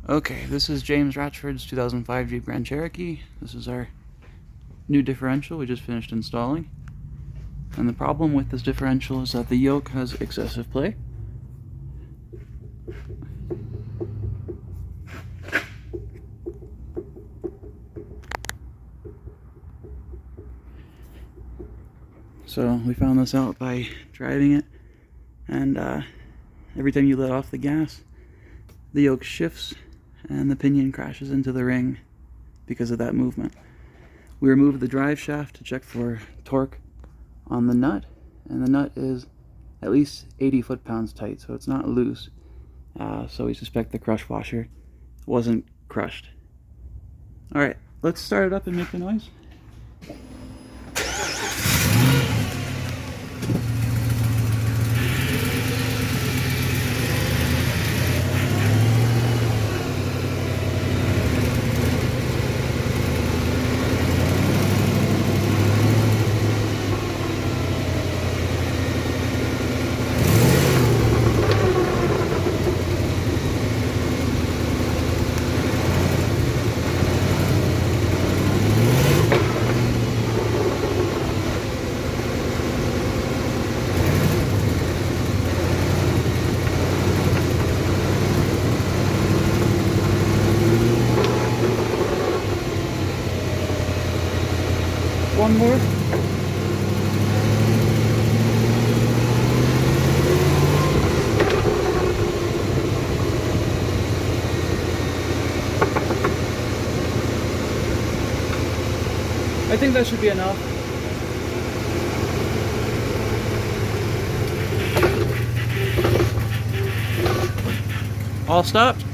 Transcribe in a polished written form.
Okay, this is James Ratchford's 2005 Jeep Grand Cherokee. This is our new differential we just finished installing. And the problem with this differential is that the yoke has excessive play. So we found this out by driving it, and every time you let off the gas, the yoke shifts and the pinion crashes into the ring because of that movement. We removed the drive shaft to check for torque on the nut, and the nut is at least 80 foot-pounds tight, so it's not loose. So we suspect the crush washer wasn't crushed. Alright, let's start it up and make the noise. One more. I think that should be enough. All stopped.